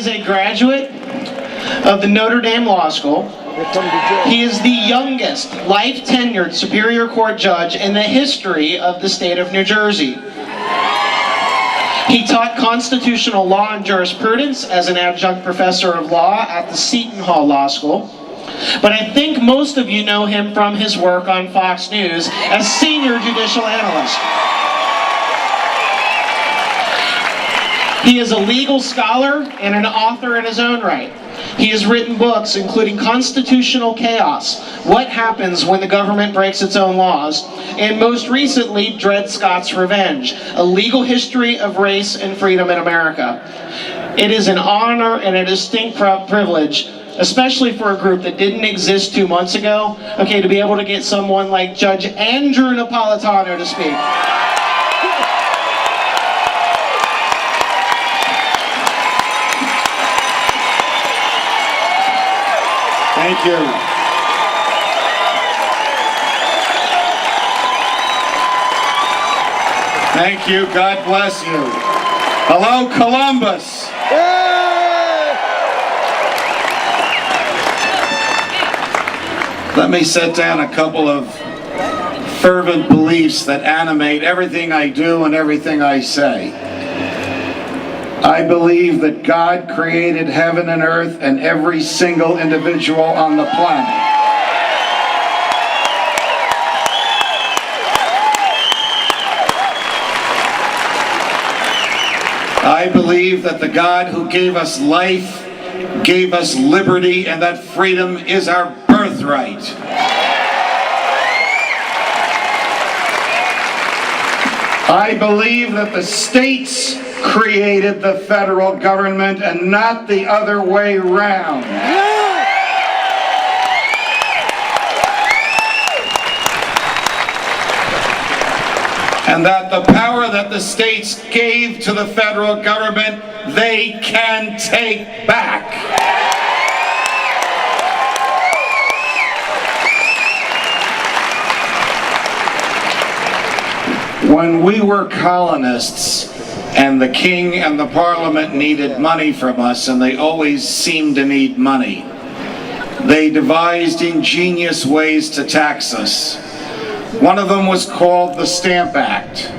is a graduate of the Notre Dame Law School. He is the youngest life-tenured Superior Court judge in the history of the state of New Jersey. He taught constitutional law and jurisprudence as an adjunct professor of law at the Seton Hall Law School. But I think most of you know him from his work on Fox News as senior judicial analyst. He is a legal scholar and an author in his own right. He has written books including Constitutional Chaos, What Happens When the Government Breaks Its Own Laws, and most recently, Dred Scott's Revenge, A Legal History of Race and Freedom in America. It is an honor and a distinct privilege, especially for a group that didn't exist 2 months ago, to be able to get someone like Judge Andrew Napolitano to speak. Thank you. Thank you. God bless you. Hello, Columbus. Let me set down a couple of fervent beliefs that animate everything I do and everything I say. I believe that God created heaven and earth and every single individual on the planet. I believe that the God who gave us life, gave us liberty, and that freedom is our birthright. I believe that the states created the federal government and not the other way round. And that the power that the states gave to the federal government, they can take back. When we were colonists, and the king and the parliament needed money from us, and they always seemed to need money, they devised ingenious ways to tax us. One of them was called the Stamp Act.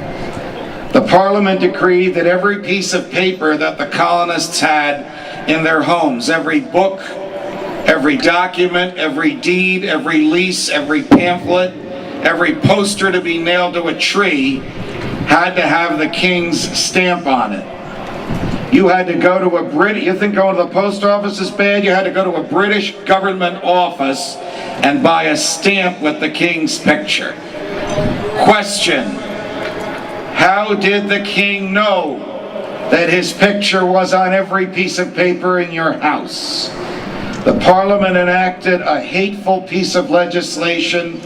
The parliament decreed that every piece of paper that the colonists had in their homes, every book, every document, every deed, every lease, every pamphlet, every poster to be nailed to a tree, had to have the king's stamp on it. You had to go to you think going to the post office is bad? You had to go to a British government office and buy a stamp with the king's picture. Question: how did the king know that his picture was on every piece of paper in your house? The parliament enacted a hateful piece of legislation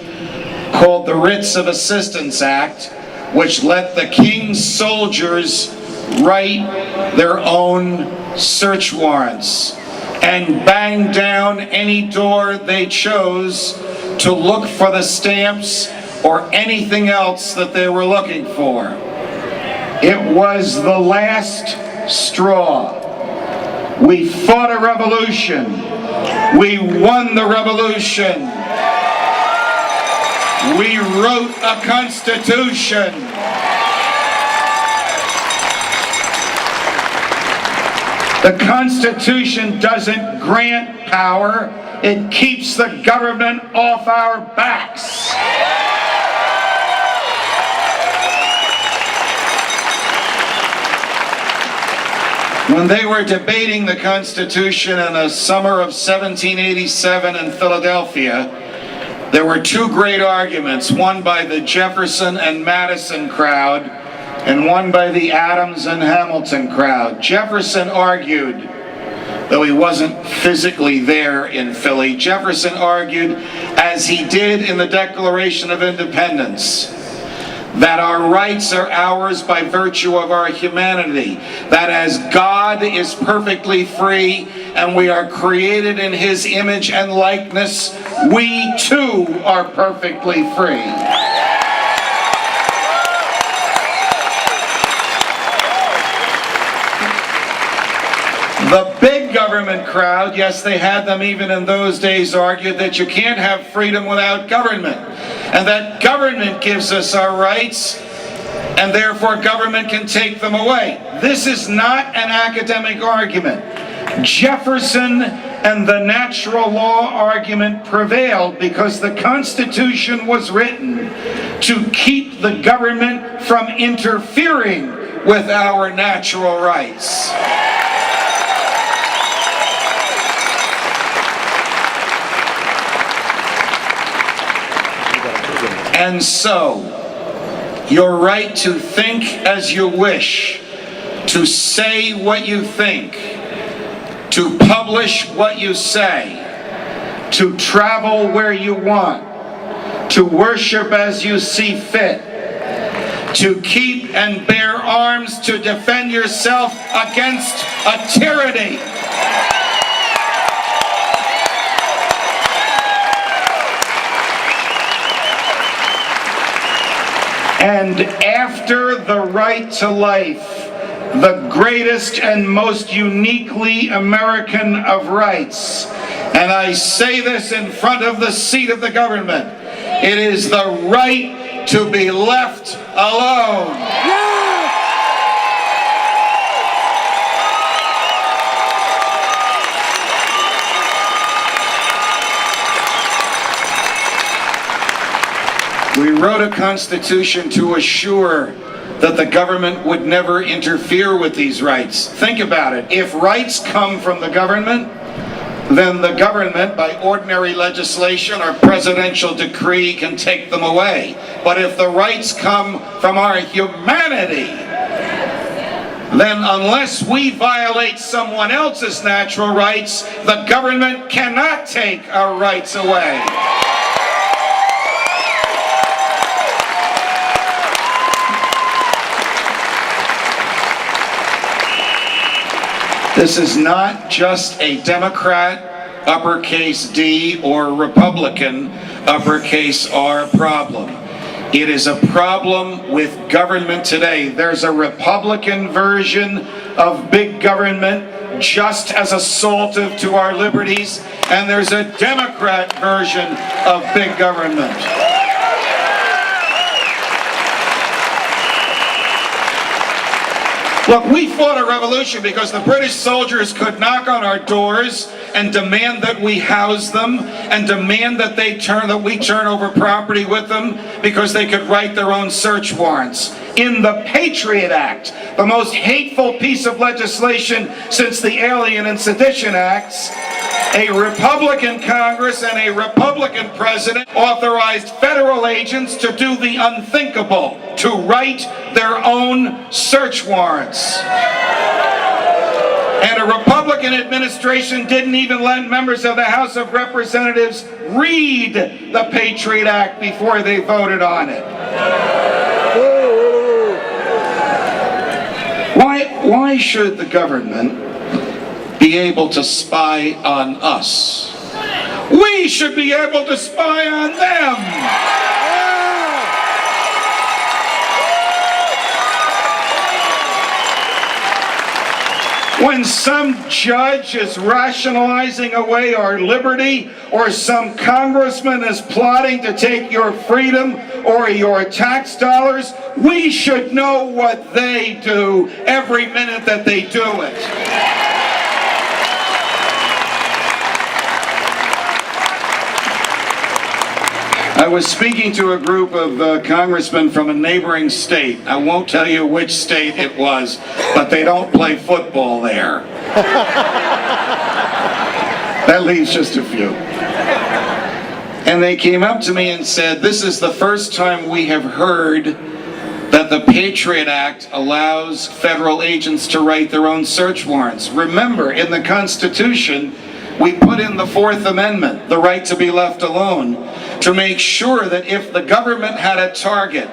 called the Writs of Assistance Act, which let the king's soldiers write their own search warrants and bang down any door they chose to look for the stamps or anything else that they were looking for. It was the last straw. We fought a revolution. We won the revolution. We wrote a constitution. The Constitution doesn't grant power, it keeps the government off our backs. When they were debating the Constitution in the summer of 1787 in Philadelphia, there were two great arguments, one by the Jefferson and Madison crowd, and one by the Adams and Hamilton crowd. Jefferson argued, though he wasn't physically there in Philly, Jefferson argued, as he did in the Declaration of Independence, that our rights are ours by virtue of our humanity, that as God is perfectly free and we are created in His image and likeness, we too are perfectly free. The big government crowd, yes, they had them even in those days, argued that you can't have freedom without government, and that government gives us our rights, and therefore government can take them away. This is not an academic argument. Jefferson and the natural law argument prevailed because the Constitution was written to keep the government from interfering with our natural rights. And so, your right to think as you wish, to say what you think, to publish what you say, to travel where you want, to worship as you see fit, to keep and bear arms to defend yourself against a tyranny. And after the right to life, the greatest and most uniquely American of rights, and I say this in front of the seat of the government, it is the right to be left alone. We wrote a constitution to assure that the government would never interfere with these rights. Think about it. If rights come from the government, then the government, by ordinary legislation or presidential decree, can take them away. But if the rights come from our humanity, then unless we violate someone else's natural rights, the government cannot take our rights away. This is not just a Democrat, uppercase D, or Republican, uppercase R problem. It is a problem with government today. There's a Republican version of big government just as assaultive to our liberties, and there's a Democrat version of big government. Look, we fought a revolution because the British soldiers could knock on our doors and demand that we house them and demand that we turn over property with them because they could write their own search warrants. In the Patriot Act, the most hateful piece of legislation since the Alien and Sedition Acts, a Republican Congress and a Republican president authorized federal agents to do the unthinkable, to write their own search warrants. And a Republican administration didn't even let members of the House of Representatives read the Patriot Act before they voted on it. Why should the government be able to spy on us? We should be able to spy on them. When some judge is rationalizing away our liberty, or some congressman is plotting to take your freedom or your tax dollars, we should know what they do every minute that they do it. I was speaking to a group of congressmen from a neighboring state. I won't tell you which state it was, but they don't play football there. That leaves just a few. And they came up to me and said, this is the first time we have heard that the Patriot Act allows federal agents to write their own search warrants. Remember, in the Constitution, we put in the Fourth Amendment, the right to be left alone, to make sure that if the government had a target,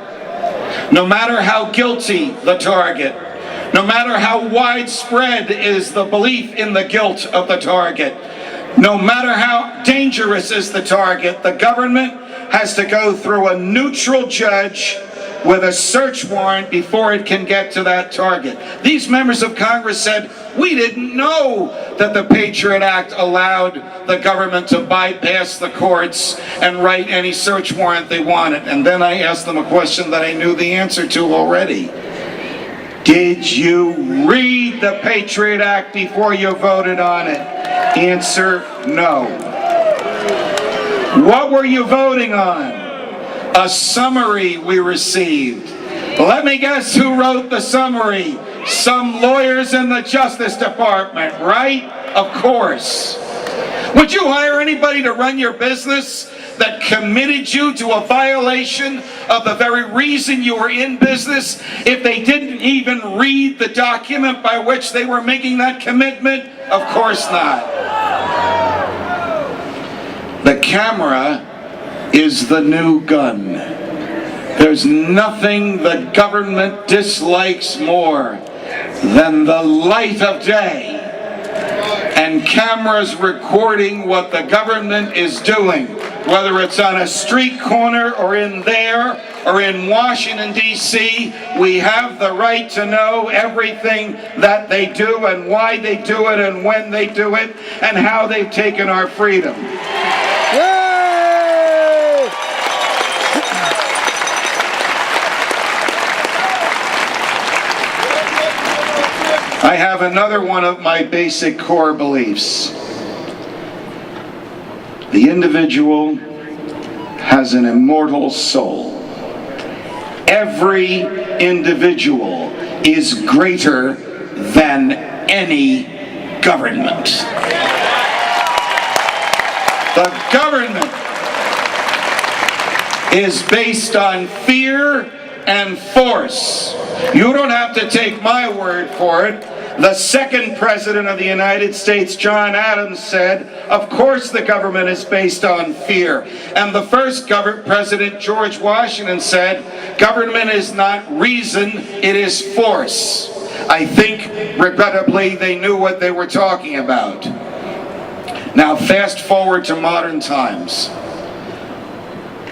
no matter how guilty the target, no matter how widespread is the belief in the guilt of the target, no matter how dangerous is the target, the government has to go through a neutral judge with a search warrant before it can get to that target. These members of Congress said, we didn't know that the Patriot Act allowed the government to bypass the courts and write any search warrant they wanted. And then I asked them a question that I knew the answer to already. Did you read the Patriot Act before you voted on it? Answer, no. What were you voting on? A summary we received. Let me guess who wrote the summary. Some lawyers in the Justice Department, right? Of course. Would you hire anybody to run your business that committed you to a violation of the very reason you were in business if they didn't even read the document by which they were making that commitment? Of course not. The camera is the new gun. There's nothing the government dislikes more than the light of day and cameras recording what the government is doing, whether it's on a street corner or in there or in Washington, D.C. We have the right to know everything that they do and why they do it and when they do it and how they've taken our freedom. I have another one of my basic core beliefs. The individual has an immortal soul. Every individual is greater than any government. The government is based on fear and force. You don't have to take my word for it. The second president of the United States, John Adams, said, of course the government is based on fear. And the first president, George Washington, said, government is not reason, it is force. I think, regrettably, they knew what they were talking about. Now, fast forward to modern times.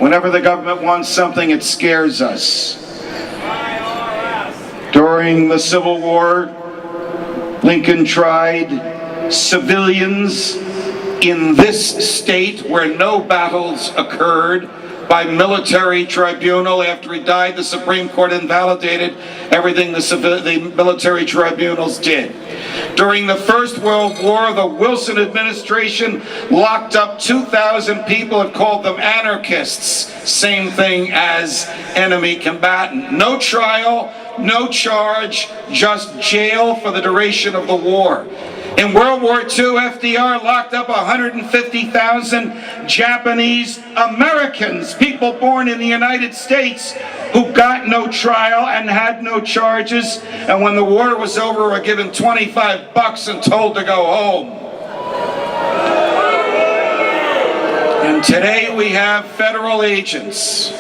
Whenever the government wants something, it scares us. During the Civil War, Lincoln tried civilians in this state where no battles occurred by military tribunal. After he died, the Supreme Court invalidated everything the military tribunals did. During the First World War, the Wilson administration locked up 2,000 people and called them anarchists. Same thing as enemy combatant. No trial, no charge, just jail for the duration of the war. In World War II, FDR locked up 150,000 Japanese Americans, people born in the United States, who got no trial and had no charges, and when the war was over were given $25 and told to go home. And today we have federal agents.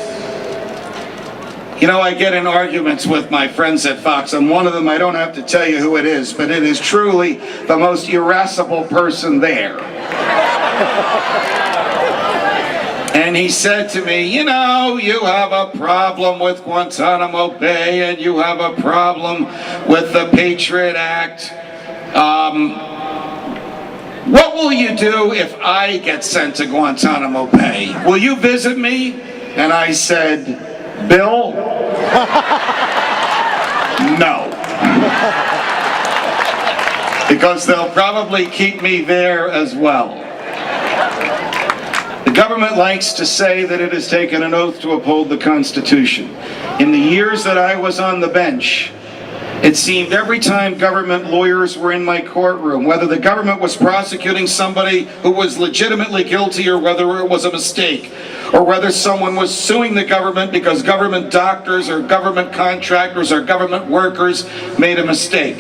You know, I get in arguments with my friends at Fox, and one of them, I don't have to tell you who it is, but it is truly the most irascible person there. And he said to me, you know, you have a problem with Guantanamo Bay, and you have a problem with the Patriot Act. What will you do if I get sent to Guantanamo Bay? Will you visit me? And I said, Bill? No. Because they'll probably keep me there as well. The government likes to say that it has taken an oath to uphold the Constitution. In the years that I was on the bench, it seemed every time government lawyers were in my courtroom, whether the government was prosecuting somebody who was legitimately guilty or whether it was a mistake, or whether someone was suing the government because government doctors or government contractors or government workers made a mistake.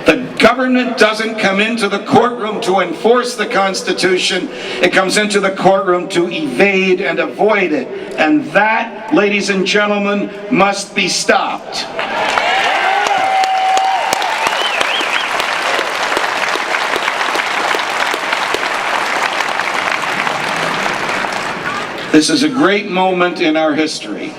The government doesn't come into the courtroom to enforce the Constitution. It comes into the courtroom to evade and avoid it. And that, ladies and gentlemen, must be stopped. This is a great moment in our history.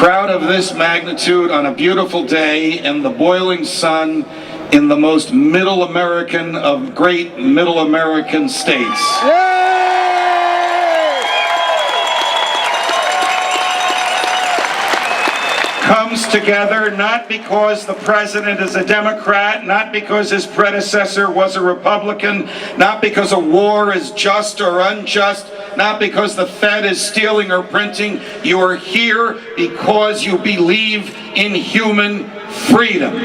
crowd of this magnitude on a beautiful day in the boiling sun in the most middle American of great middle American states. Comes together not because the president is a Democrat, not because his predecessor was a Republican, not because a war is just or unjust, not because the Fed is stealing or printing. You are here because you believe in human freedom.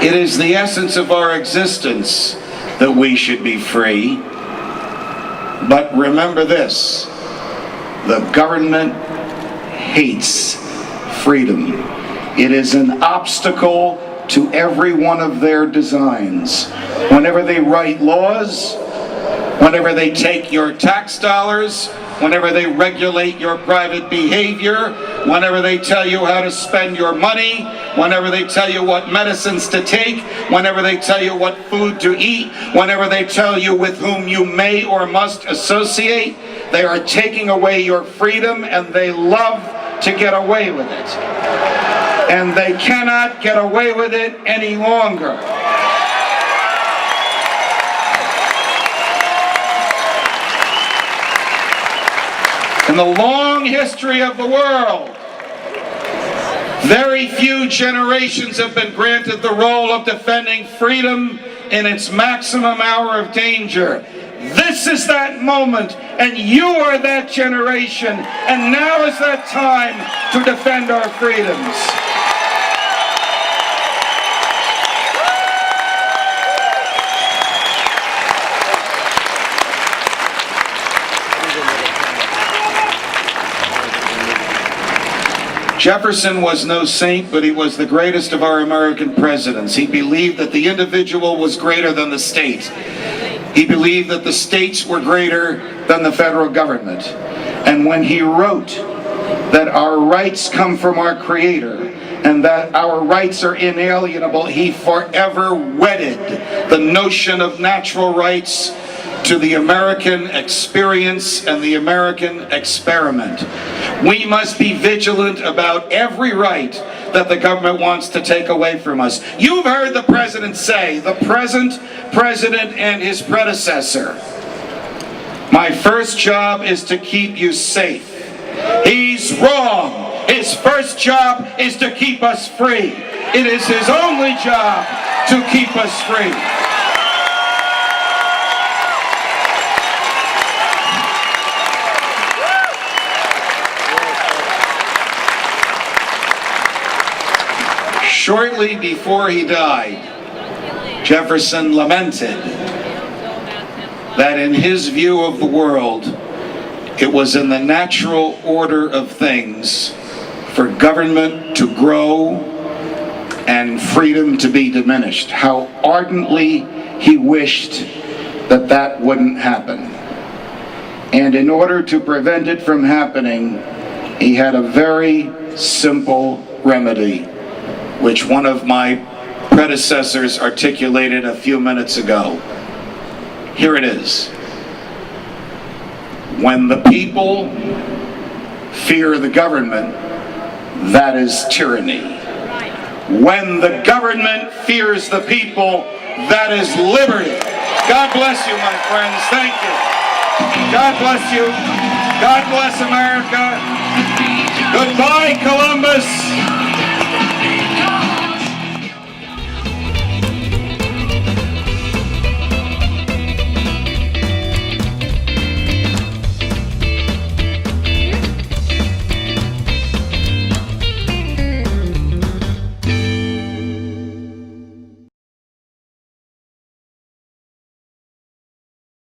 It is the essence of our existence that we should be free. But remember this, the government hates freedom. It is an obstacle to every one of their designs. Whenever they write laws, whenever they take your tax dollars, whenever they regulate your private behavior, whenever they tell you how to spend your money, whenever they tell you what medicines to take, whenever they tell you what food to eat, whenever they tell you with whom you may or must associate, they are taking away your freedom, and they love to get away with it. And they cannot get away with it any longer. In the long history of the world, very few generations have been granted the role of defending freedom in its maximum hour of danger. This is that moment, and you are that generation, and now is that time to defend our freedoms. Jefferson was no saint, but he was the greatest of our American presidents. He believed that the individual was greater than the state. He believed that the states were greater than the federal government. And when he wrote that our rights come from our Creator and that our rights are inalienable, he forever wedded the notion of natural rights to the American experience and the American experiment. We must be vigilant about every right that the government wants to take away from us. You've heard the president say, the present president and his predecessor, my first job is to keep you safe. He's wrong. His first job is to keep us free. It is his only job to keep us free. Shortly before he died, Jefferson lamented that in his view of the world, it was in the natural order of things for government to grow and freedom to be diminished. How ardently he wished that that wouldn't happen. And in order to prevent it from happening, he had a very simple remedy, which one of my predecessors articulated a few minutes ago. Here it is. When the people fear the government, that is tyranny. When the government fears the people, that is liberty. God bless you, my friends. Thank you. God bless you. God bless America. Goodbye, Columbus.